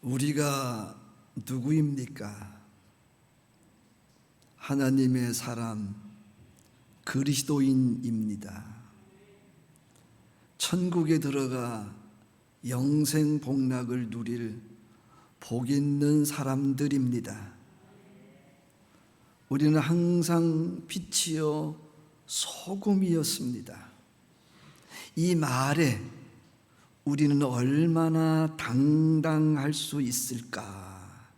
우리가 누구입니까? 하나님의 사람, 그리스도인입니다. 천국에 들어가 영생 복락을 누릴 복 있는 사람들입니다. 우리는 항상 빛이요 소금이었습니다. 이 말에 우리는 얼마나 당당할 수 있을까?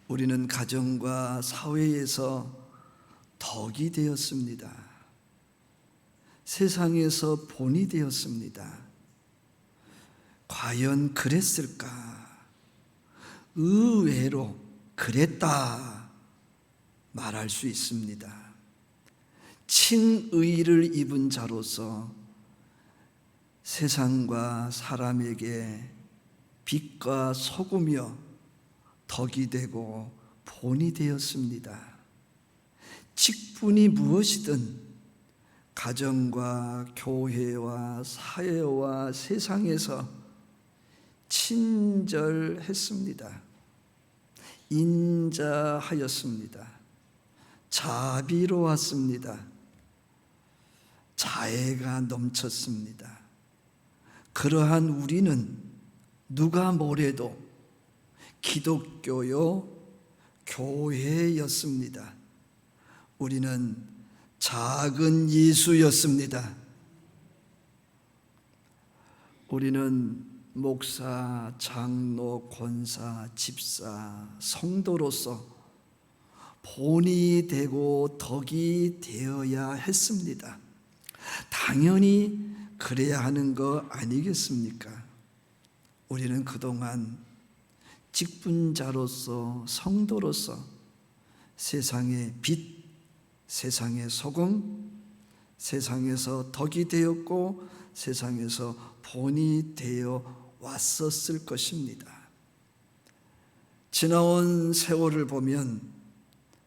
우리는 가정과 사회에서 덕이 되었습니다. 세상에서 본이 되었습니다. 과연 그랬을까? 의외로 그랬다 말할 수 있습니다. 칭의를 입은 자로서 세상과 사람에게 빛과 소금이요 덕이 되고 본이 되었습니다. 직분이 무엇이든 가정과 교회와 사회와 세상에서 친절했습니다. 인자하였습니다. 자비로웠습니다. 자애가 넘쳤습니다. 그러한 우리는 누가 뭐래도 기독교요 교회였습니다. 우리는 작은 예수였습니다. 우리는 목사, 장로, 권사, 집사, 성도로서 본이 되고 덕이 되어야 했습니다. 당연히 그래야 하는 거 아니겠습니까? 우리는 그동안 직분자로서 성도로서 세상의 빛, 세상의 소금, 세상에서 덕이 되었고 세상에서 본이 되어 왔었을 것입니다. 지나온 세월을 보면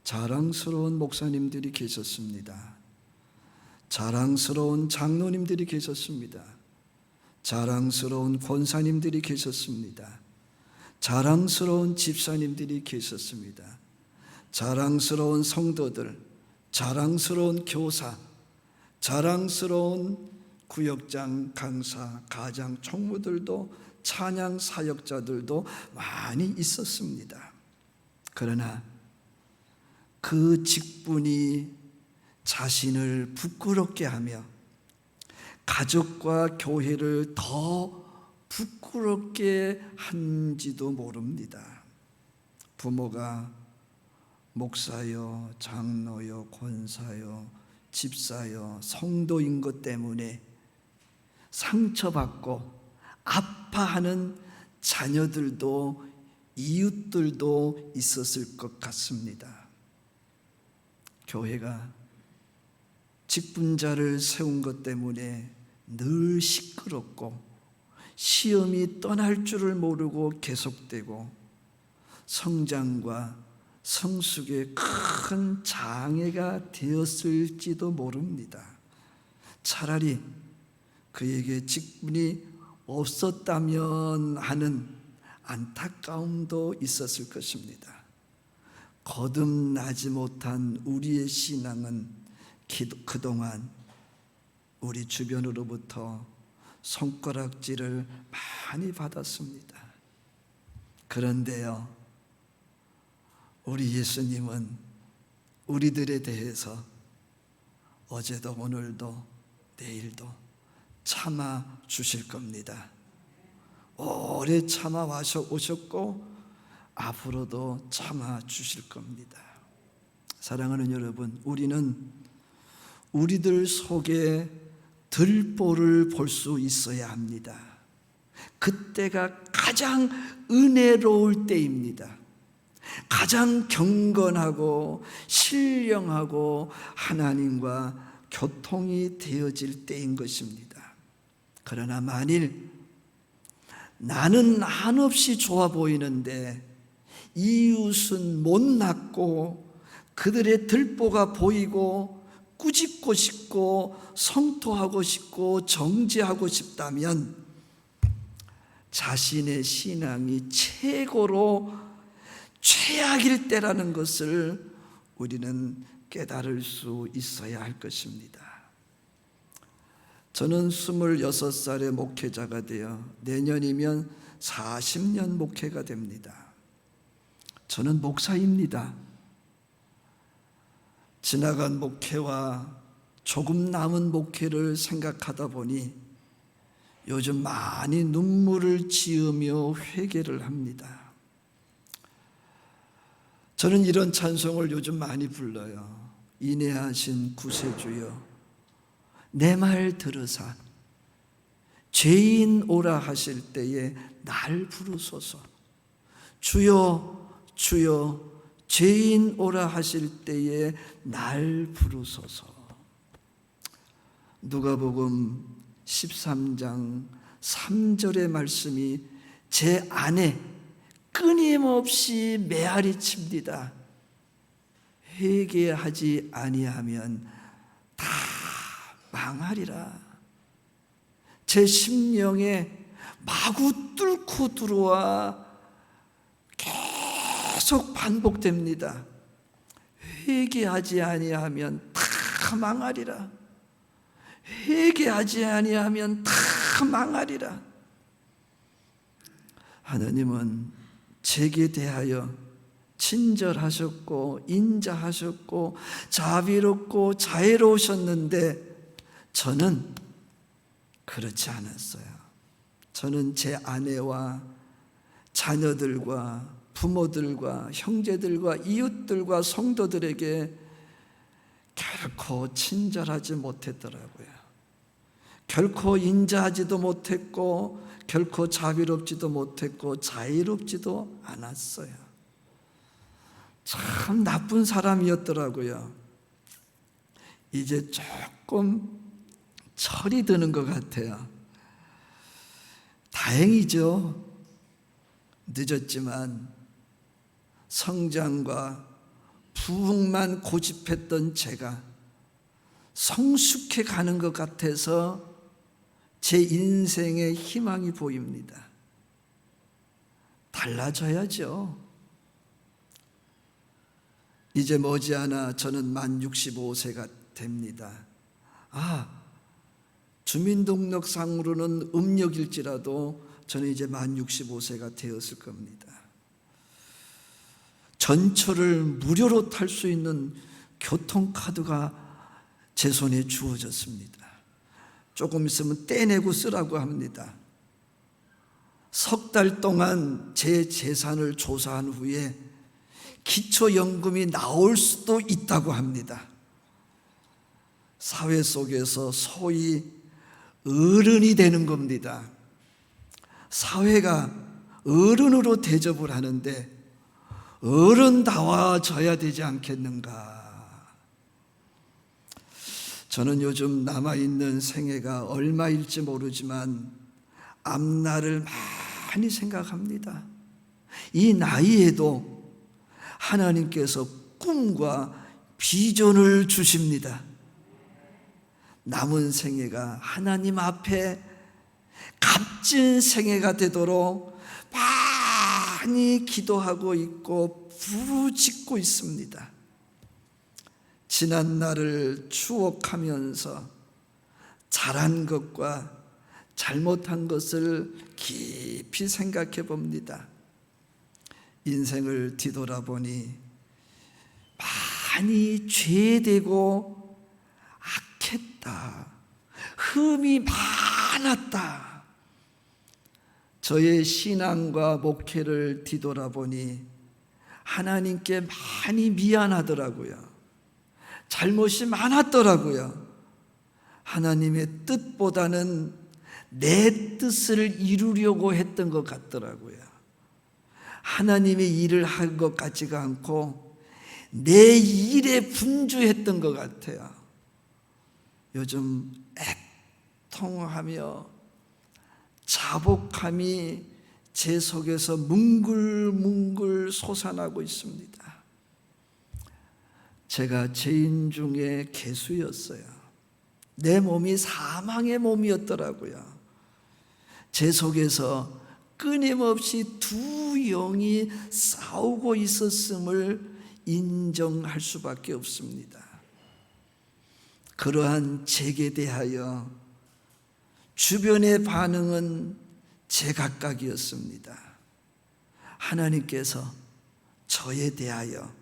자랑스러운 목사님들이 계셨습니다. 자랑스러운 장로님들이 계셨습니다. 자랑스러운 권사님들이 계셨습니다. 자랑스러운 집사님들이 계셨습니다. 자랑스러운 성도들, 자랑스러운 교사, 자랑스러운 구역장, 강사, 가장, 총무들도 찬양 사역자들도 많이 있었습니다. 그러나 그 직분이 자신을 부끄럽게 하며 가족과 교회를 더 부끄럽게 한지도 모릅니다. 부모가 목사요, 장로요, 권사요, 집사요, 성도인 것 때문에 상처받고 아파하는 자녀들도 이웃들도 있었을 것 같습니다. 교회가 직분자를 세운 것 때문에 늘 시끄럽고 시험이 떠날 줄을 모르고 계속되고 성장과 성숙에 큰 장애가 되었을지도 모릅니다. 차라리 그에게 직분이 없었다면 하는 안타까움도 있었을 것입니다. 거듭나지 못한 우리의 신앙은 그동안 우리 주변으로부터 손가락질을 많이 받았습니다. 그런데요, 우리 예수님은 우리들에 대해서 어제도 오늘도 내일도 참아 주실 겁니다. 오래 참아 오셨고 앞으로도 참아 주실 겁니다. 사랑하는 여러분, 우리는 우리들 속에 들보를 볼 수 있어야 합니다. 그때가 가장 은혜로울 때입니다. 가장 경건하고 신령하고 하나님과 교통이 되어질 때인 것입니다. 그러나 만일 나는 한없이 좋아 보이는데 이웃은 못났고 그들의 들보가 보이고 꾸짖고 싶고 성토하고 싶고 정죄하고 싶다면 자신의 신앙이 최고로 최악일 때라는 것을 우리는 깨달을 수 있어야 할 것입니다. 저는 26살의 목회자가 되어 내년이면 40년 목회가 됩니다. 저는 목사입니다. 지나간 목회와 조금 남은 목회를 생각하다 보니 요즘 많이 눈물을 지으며 회개를 합니다. 저는 이런 찬송을 요즘 많이 불러요. 인애하신 구세주여 내 말 들으사 죄인 오라 하실 때에 날 부르소서. 주여 주여 죄인 오라 하실 때에 날 부르소서. 누가복음 13장 3절의 말씀이 제 안에 끊임없이 메아리 칩니다. 회개하지 아니하면 다 망하리라. 제 심령에 마구 뚫고 들어와 계속 반복됩니다. 회개하지 아니하면 다 망하리라. 회개하지 아니하면 다 망하리라. 하나님은 제게 대하여 친절하셨고 인자하셨고 자비롭고 자애로우셨는데 저는 그렇지 않았어요. 저는 제 아내와 자녀들과 부모들과 형제들과 이웃들과 성도들에게 결코 친절하지 못했더라고요. 결코 인자하지도 못했고 결코 자비롭지도 못했고 자애롭지도 않았어요. 참 나쁜 사람이었더라고요. 이제 조금 철이 드는 것 같아요. 다행이죠. 늦었지만 성장과 부흥만 고집했던 제가 성숙해 가는 것 같아서 제 인생에 희망이 보입니다. 달라져야죠. 이제 머지않아 저는 만 65세가 됩니다. 주민등록상으로는 음력일지라도 저는 이제 만 65세가 되었을 겁니다. 전철을 무료로 탈 수 있는 교통카드가 제 손에 주어졌습니다. 조금 있으면 떼내고 쓰라고 합니다. 석 달 동안 제 재산을 조사한 후에 기초연금이 나올 수도 있다고 합니다. 사회 속에서 소위 어른이 되는 겁니다. 사회가 어른으로 대접을 하는데 어른다워져야 되지 않겠는가. 저는 요즘 남아있는 생애가 얼마일지 모르지만 앞날을 많이 생각합니다. 이 나이에도 하나님께서 꿈과 비전을 주십니다. 남은 생애가 하나님 앞에 값진 생애가 되도록 많이 기도하고 있고 부르짖고 있습니다. 지난 날을 추억하면서 잘한 것과 잘못한 것을 깊이 생각해 봅니다. 인생을 뒤돌아보니 많이 죄되고 악했다. 흠이 많았다. 저의 신앙과 목회를 뒤돌아보니 하나님께 많이 미안하더라고요. 잘못이 많았더라고요. 하나님의 뜻보다는 내 뜻을 이루려고 했던 것 같더라고요. 하나님의 일을 한 것 같지가 않고 내 일에 분주했던 것 같아요. 요즘 애통하며 자복함이 제 속에서 뭉글뭉글 솟아나고 있습니다. 제가 죄인 중에 괴수였어요. 내 몸이 사망의 몸이었더라고요. 제 속에서 끊임없이 두 영이 싸우고 있었음을 인정할 수밖에 없습니다. 그러한 제게 대하여 주변의 반응은 제각각이었습니다. 하나님께서 저에 대하여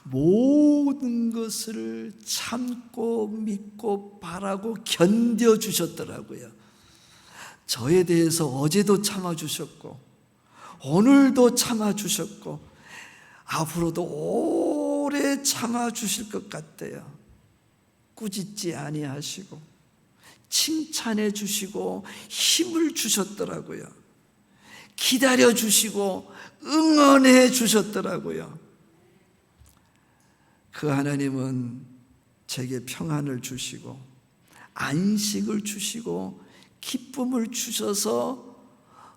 모든 것을 참고 믿고 바라고 견뎌주셨더라고요. 저에 대해서 어제도 참아주셨고 오늘도 참아주셨고 앞으로도 오래 참아주실 것 같아요. 꾸짖지 아니하시고 칭찬해 주시고 힘을 주셨더라고요. 기다려 주시고 응원해 주셨더라고요. 그 하나님은 제게 평안을 주시고 안식을 주시고 기쁨을 주셔서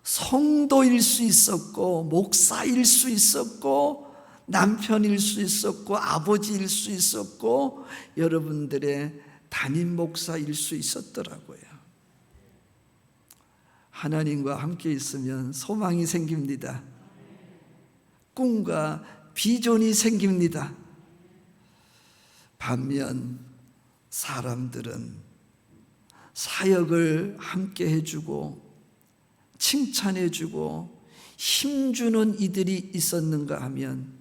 성도일 수 있었고 목사일 수 있었고 남편일 수 있었고 아버지일 수 있었고 여러분들의 담임 목사일 수 있었더라고요. 하나님과 함께 있으면 소망이 생깁니다. 꿈과 비전이 생깁니다. 반면 사람들은 사역을 함께 해주고 칭찬해주고 힘주는 이들이 있었는가 하면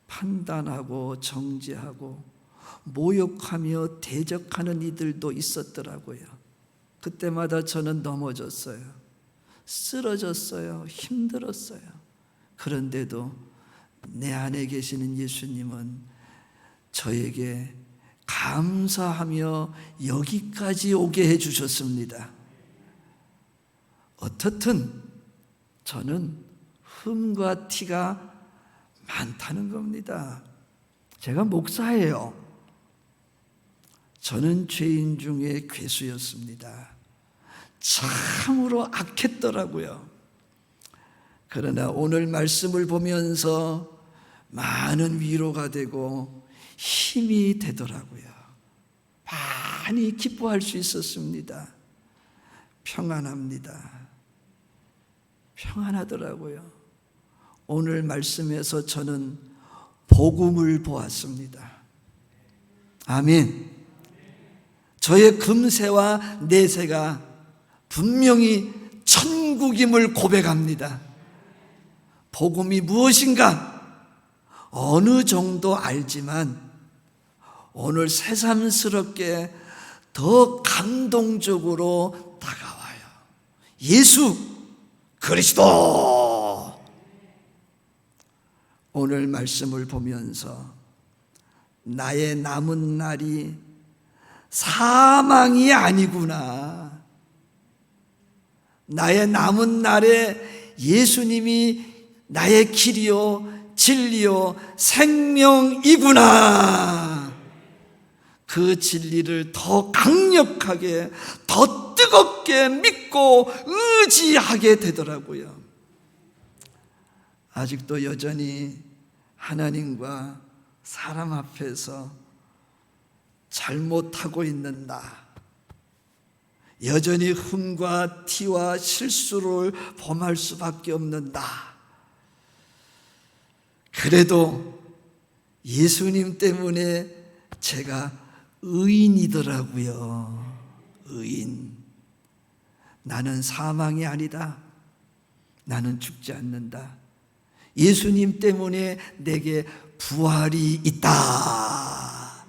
판단하고 정죄하고 모욕하며 대적하는 이들도 있었더라고요. 그때마다 저는 넘어졌어요. 쓰러졌어요. 힘들었어요. 그런데도 내 안에 계시는 예수님은 저에게 감사하며 여기까지 오게 해주셨습니다. 어떻든 저는 흠과 티가 많다는 겁니다. 제가 목사예요. 저는 죄인 중에 괴수였습니다. 참으로 악했더라고요. 그러나 오늘 말씀을 보면서 많은 위로가 되고 힘이 되더라고요. 많이 기뻐할 수 있었습니다. 평안합니다. 평안하더라고요. 오늘 말씀에서 저는 복음을 보았습니다. 아멘. 저의 금세와 내세가 분명히 천국임을 고백합니다. 복음이 무엇인가? 어느 정도 알지만 오늘 새삼스럽게 더 감동적으로 다가와요. 예수 그리스도. 오늘 말씀을 보면서 나의 남은 날이 사망이 아니구나. 나의 남은 날에 예수님이 나의 길이요 진리요 생명이구나. 그 진리를 더 강력하게 더 뜨겁게 믿고 의지하게 되더라고요. 아직도 여전히 하나님과 사람 앞에서 잘못하고 있는 나, 여전히 흠과 티와 실수를 범할 수밖에 없는 나, 그래도 예수님 때문에 제가 의인이더라고요. 의인. 나는 사망이 아니다. 나는 죽지 않는다. 예수님 때문에 내게 부활이 있다.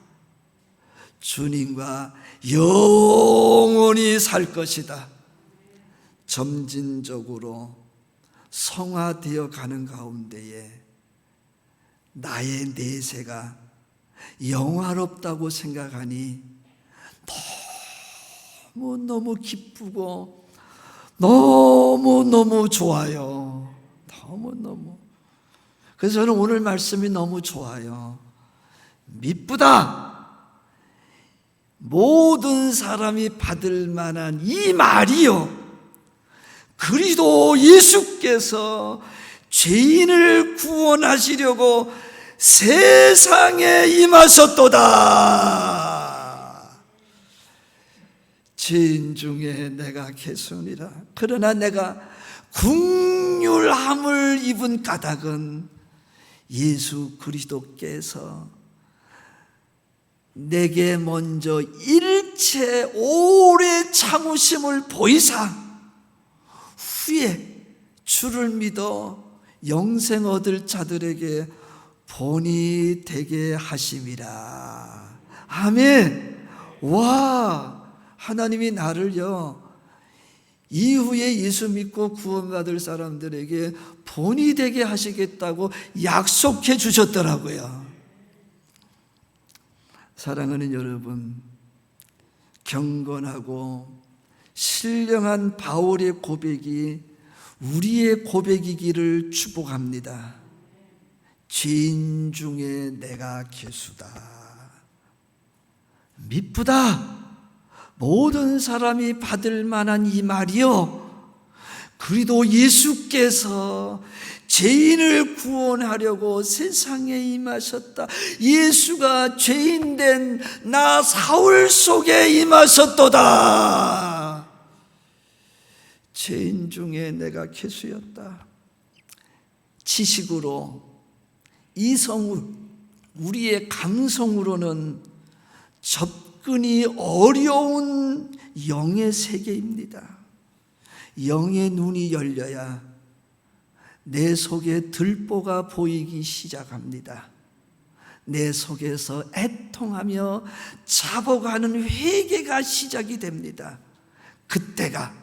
주님과 영원히 살 것이다. 점진적으로 성화되어 가는 가운데에 나의 내세가 영화롭다고 생각하니 너무너무 기쁘고 너무너무 좋아요. 너무너무. 그래서 저는 오늘 말씀이 너무 좋아요. 미쁘다. 모든 사람이 받을 만한 이 말이요, 그리스도 예수께서 죄인을 구원하시려고 세상에 임하셨도다. 죄인 중에 내가 개순이라. 그러나 내가 긍휼함을 입은 까닭은 예수 그리스도께서 내게 먼저 일체 오래 참으심을 보이사 후에 주를 믿어 영생 얻을 자들에게 본이 되게 하심이라. 아멘. 와, 하나님이 나를요 이후에 예수 믿고 구원받을 사람들에게 본이 되게 하시겠다고 약속해 주셨더라고요. 사랑하는 여러분, 경건하고 신령한 바울의 고백이 우리의 고백이기를 축복합니다. 죄인 중에 내가 괴수다. 미쁘다. 모든 사람이 받을 만한 이 말이요, 그리도 예수께서 죄인을 구원하려고 세상에 임하셨다. 예수가 죄인된 나 사울 속에 임하셨도다. 죄인 중에 내가 괴수였다. 지식으로, 이성으로, 우리의 감성으로는 접근이 어려운 영의 세계입니다. 영의 눈이 열려야 내 속에 들보가 보이기 시작합니다. 내 속에서 애통하며 잡아가는 회개가 시작이 됩니다. 그때가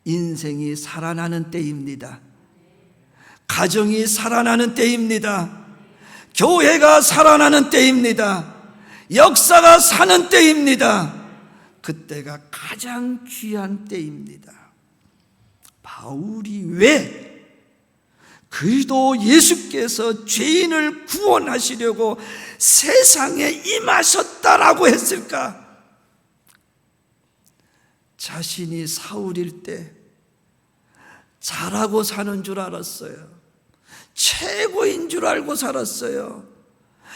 인생이 살아나는 때입니다. 가정이 살아나는 때입니다. 교회가 살아나는 때입니다. 역사가 사는 때입니다. 그때가 가장 귀한 때입니다. 바울이 왜 그리도 예수께서 죄인을 구원하시려고 세상에 임하셨다라고 했을까? 자신이 사울일 때 잘하고 사는 줄 알았어요. 최고인 줄 알고 살았어요.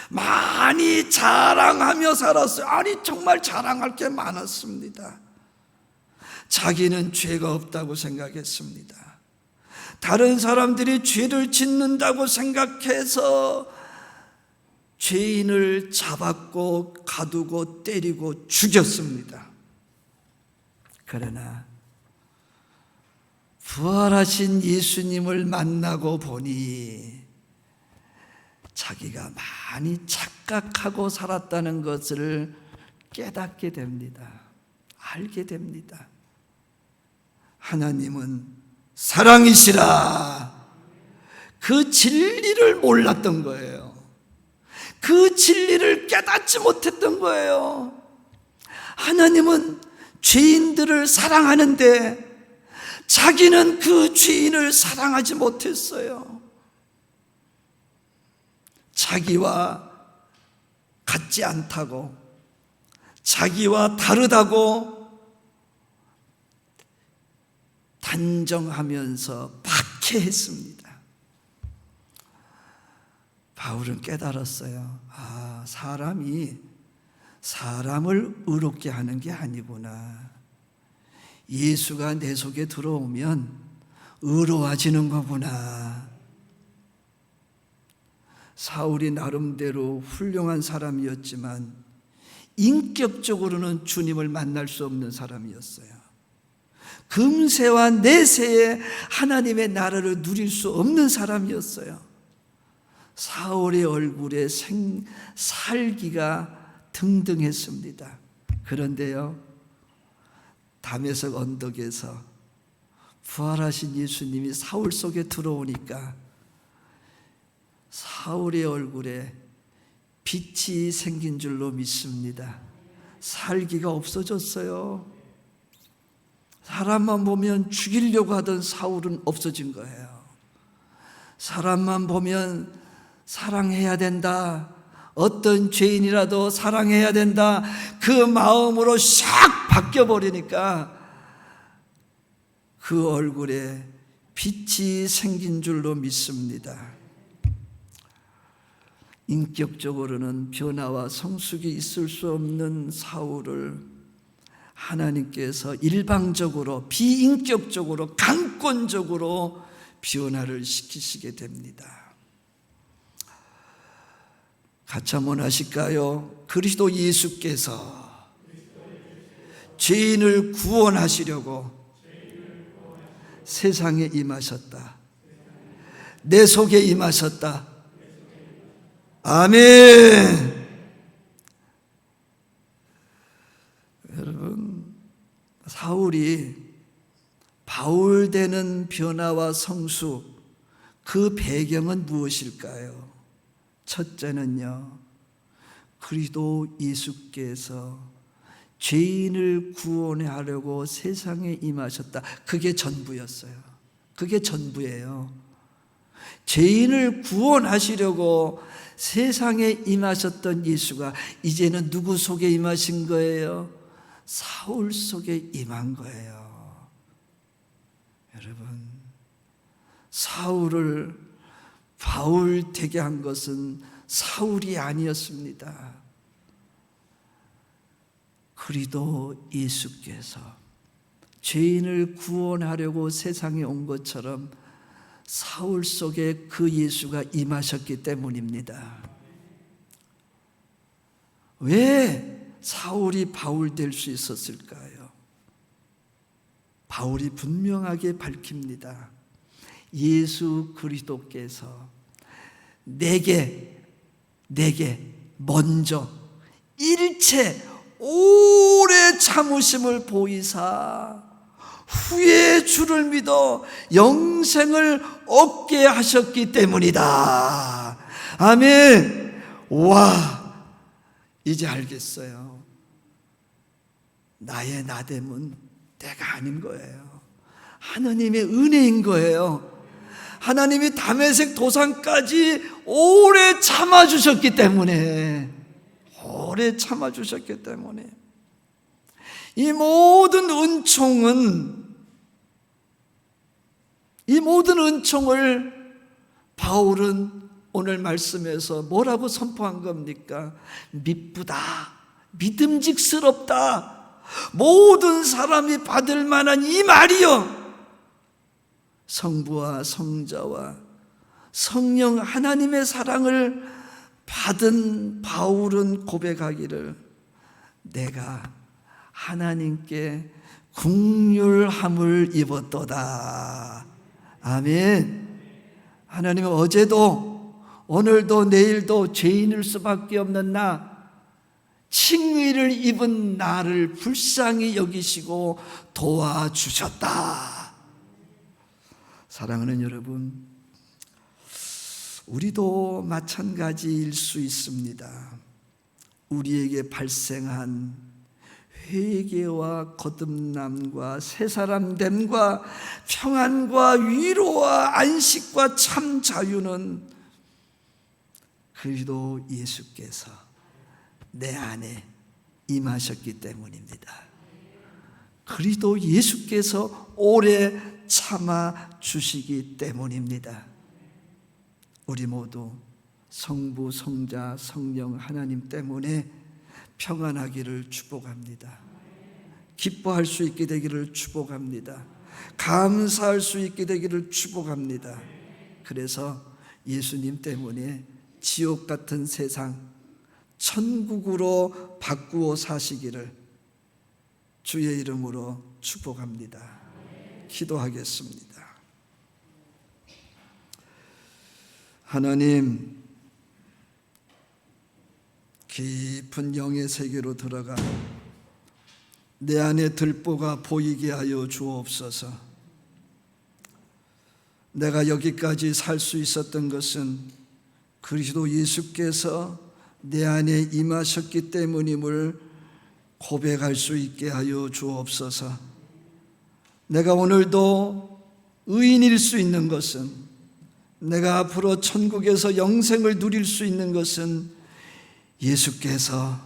많이 자랑하며 살았어요. 아니, 정말 자랑할 게 많았습니다. 자기는 죄가 없다고 생각했습니다. 다른 사람들이 죄를 짓는다고 생각해서 죄인을 잡았고 가두고 때리고 죽였습니다. 그러나 부활하신 예수님을 만나고 보니 자기가 많이 착각하고 살았다는 것을 깨닫게 됩니다. 알게 됩니다. 하나님은 사랑이시라. 그 진리를 몰랐던 거예요. 그 진리를 깨닫지 못했던 거예요. 하나님은 죄인들을 사랑하는데 자기는 그 죄인을 사랑하지 못했어요. 자기와 같지 않다고, 자기와 다르다고 단정하면서 박해했습니다. 바울은 깨달았어요. 아, 사람이 사람을 의롭게 하는 게 아니구나. 예수가 내 속에 들어오면 의로워지는 거구나. 사울이 나름대로 훌륭한 사람이었지만 인격적으로는 주님을 만날 수 없는 사람이었어요. 금세와 내세에 하나님의 나라를 누릴 수 없는 사람이었어요. 사울의 얼굴에 살기가 등등했습니다. 그런데요, 다메섹 언덕에서 부활하신 예수님이 사울 속에 들어오니까 사울의 얼굴에 빛이 생긴 줄로 믿습니다. 살기가 없어졌어요. 사람만 보면 죽이려고 하던 사울은 없어진 거예요. 사람만 보면 사랑해야 된다, 어떤 죄인이라도 사랑해야 된다, 그 마음으로 샥 바뀌어버리니까 그 얼굴에 빛이 생긴 줄로 믿습니다. 인격적으로는 변화와 성숙이 있을 수 없는 사울을 하나님께서 일방적으로 비인격적으로 강권적으로 변화를 시키시게 됩니다. 같이 한번 하실까요? 그리스도 예수께서 죄인을 구원하시려고 세상에 임하셨다. 내 속에 임하셨다. 아멘. 여러분, 사울이 바울 되는 변화와 성수, 그 배경은 무엇일까요? 첫째는요, 그리스도 예수께서 죄인을 구원하려고 세상에 임하셨다. 그게 전부였어요. 그게 전부예요. 죄인을 구원하시려고 세상에 임하셨던 예수가 이제는 누구 속에 임하신 거예요? 사울 속에 임한 거예요. 여러분, 사울을 바울 되게 한 것은 사울이 아니었습니다. 그리스도 예수께서 죄인을 구원하려고 세상에 온 것처럼 사울 속에 그 예수가 임하셨기 때문입니다. 왜 사울이 바울 될 수 있었을까요? 바울이 분명하게 밝힙니다. 예수 그리스도께서 내게 먼저 일체 오래 참으심을 보이사 후에 주를 믿어 영생을 얻게 하셨기 때문이다. 아멘. 와, 이제 알겠어요. 나의 나됨은 내가 아닌 거예요. 하나님의 은혜인 거예요. 하나님이 다메섹 도상까지 오래 참아주셨기 때문에, 오래 참아주셨기 때문에 이 모든 은총을 바울은 오늘 말씀에서 뭐라고 선포한 겁니까? 미쁘다, 믿음직스럽다, 모든 사람이 받을 만한 이 말이요, 성부와 성자와 성령 하나님의 사랑을 받은 바울은 고백하기를, 내가 하나님께 긍휼함을 입었도다. 아멘. 하나님은 어제도 오늘도 내일도 죄인일 수밖에 없는 나, 칭의를 입은 나를 불쌍히 여기시고 도와주셨다. 사랑하는 여러분, 우리도 마찬가지일 수 있습니다. 우리에게 발생한 회개와 거듭남과 새사람됨과 평안과 위로와 안식과 참 자유는 그리스도 예수께서 내 안에 임하셨기 때문입니다. 그리스도 예수께서 오래 참아 주시기 때문입니다. 우리 모두 성부, 성자, 성령 하나님 때문에 평안하기를 축복합니다. 기뻐할 수 있게 되기를 축복합니다. 감사할 수 있게 되기를 축복합니다. 그래서 예수님 때문에 지옥 같은 세상 천국으로 바꾸어 사시기를 주의 이름으로 축복합니다. 기도하겠습니다. 하나님, 깊은 영의 세계로 들어가 내 안에 들보가 보이게 하여 주옵소서. 내가 여기까지 살 수 있었던 것은 그리스도 예수께서 내 안에 임하셨기 때문임을 고백할 수 있게 하여 주옵소서. 내가 오늘도 의인일 수 있는 것은, 내가 앞으로 천국에서 영생을 누릴 수 있는 것은 예수께서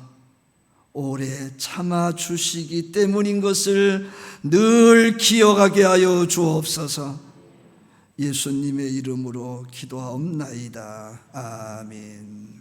오래 참아 주시기 때문인 것을 늘 기억하게 하여 주옵소서. 예수님의 이름으로 기도하옵나이다. 아멘.